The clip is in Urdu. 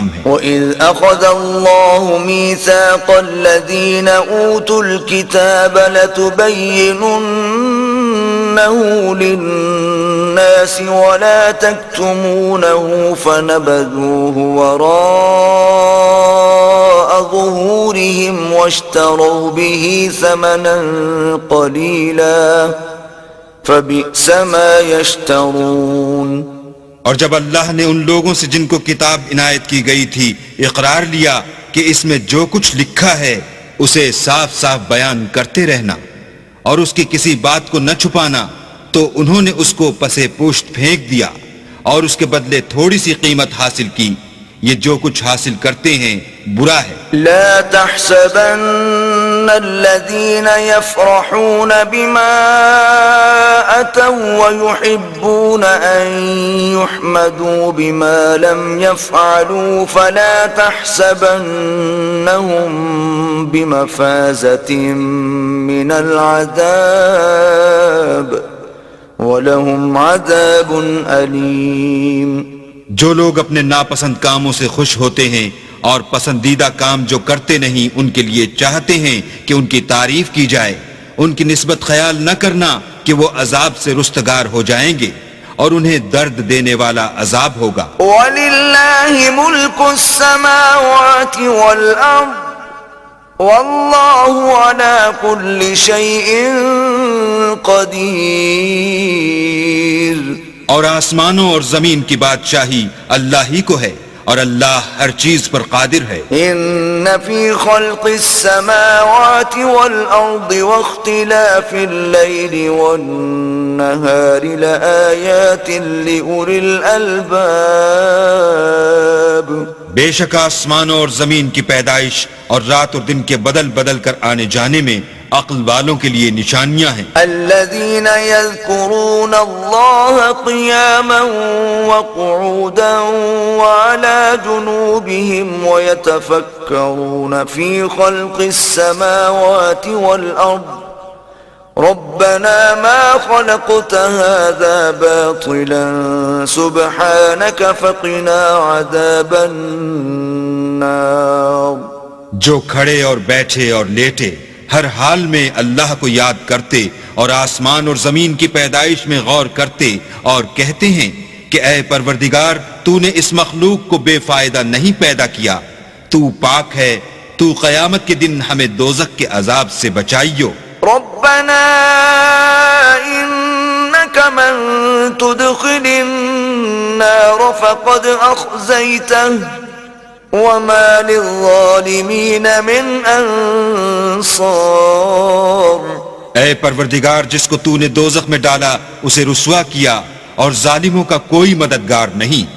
انعام ہے۔ وَإِذْ أَخَذَ اللَّهُ مِيثَاقَ الَّذِينَ أُوتُوا الْكِتَابَ لَتُبَيِّنُنَّهُ لِلنَّاسِ وَلَا تَكْتُمُونَهُ فَنَبَذُوهُ وَرَاءَ ظُهُورِهِمْ وَاشْتَرَوْا بِهِ ثَمَنًا قَلِيلًا فَبِئْسَ مَا يَشْتَرُونَ۔ اور جب اللہ نے ان لوگوں سے جن کو کتاب عنایت کی گئی تھی اقرار لیا کہ اس میں جو کچھ لکھا ہے اسے صاف صاف بیان کرتے رہنا اور اس کی کسی بات کو نہ چھپانا، تو انہوں نے اس کو پسے پشت پھینک دیا اور اس کے بدلے تھوڑی سی قیمت حاصل کی۔ یہ جو کچھ حاصل کرتے ہیں برا ہے۔ لا تحسبن الذين يفرحون بما أتوا ويحبون أن يحمدوا بما لم يفعلوا فلا تحسبنهم بمفازة من العذاب وَلَهُمْ عَذَابٌ أَلِيمٌ۔ جو لوگ اپنے ناپسند کاموں سے خوش ہوتے ہیں اور پسندیدہ کام جو کرتے نہیں ان کے لیے چاہتے ہیں کہ ان کی تعریف کی جائے، ان کی نسبت خیال نہ کرنا کہ وہ عذاب سے رستگار ہو جائیں گے اور انہیں درد دینے والا عذاب ہوگا۔ وَلِلَّهِ مُلْكُ السَّمَاوَاتِ وَالْأَرْضِ وَاللَّهُ عَلَى كُلِّ شَيْءٍ قَدِيرٌ۔ اور آسمانوں اور زمین کی بادشاہی اللہ ہی کو ہے اور اللہ ہر چیز پر قادر ہے۔ ان فی خلق السماوات والارض واختلاف اللیل والنہار لآیات لأولی الالباب۔ بے شک آسمانوں اور زمین کی پیدائش اور رات اور دن کے بدل بدل کر آنے جانے میں عقل والوں کے لیے نشانیاں ہیں۔ الذین یذکرون اللہ قیاما وقعودا وعلی جنوبہم ویتفکرون فی خلق السماوات والارض ربنا ما خلقت هذا باطلا سبحانك فقنا عذاب النار۔ جو کھڑے اور بیٹھے اور لیٹے ہر حال میں اللہ کو یاد کرتے اور آسمان اور زمین کی پیدائش میں غور کرتے اور کہتے ہیں کہ اے پروردگار تو نے اس مخلوق کو بے فائدہ نہیں پیدا کیا، تو پاک ہے، تو قیامت کے دن ہمیں دوزخ کے عذاب سے بچائیو۔ ربنا انك من تدخل النار فقد اخزيته وما للظالمین من انصار۔ اے پروردگار جس کو تو نے دوزخ میں ڈالا اسے رسوا کیا اور ظالموں کا کوئی مددگار نہیں۔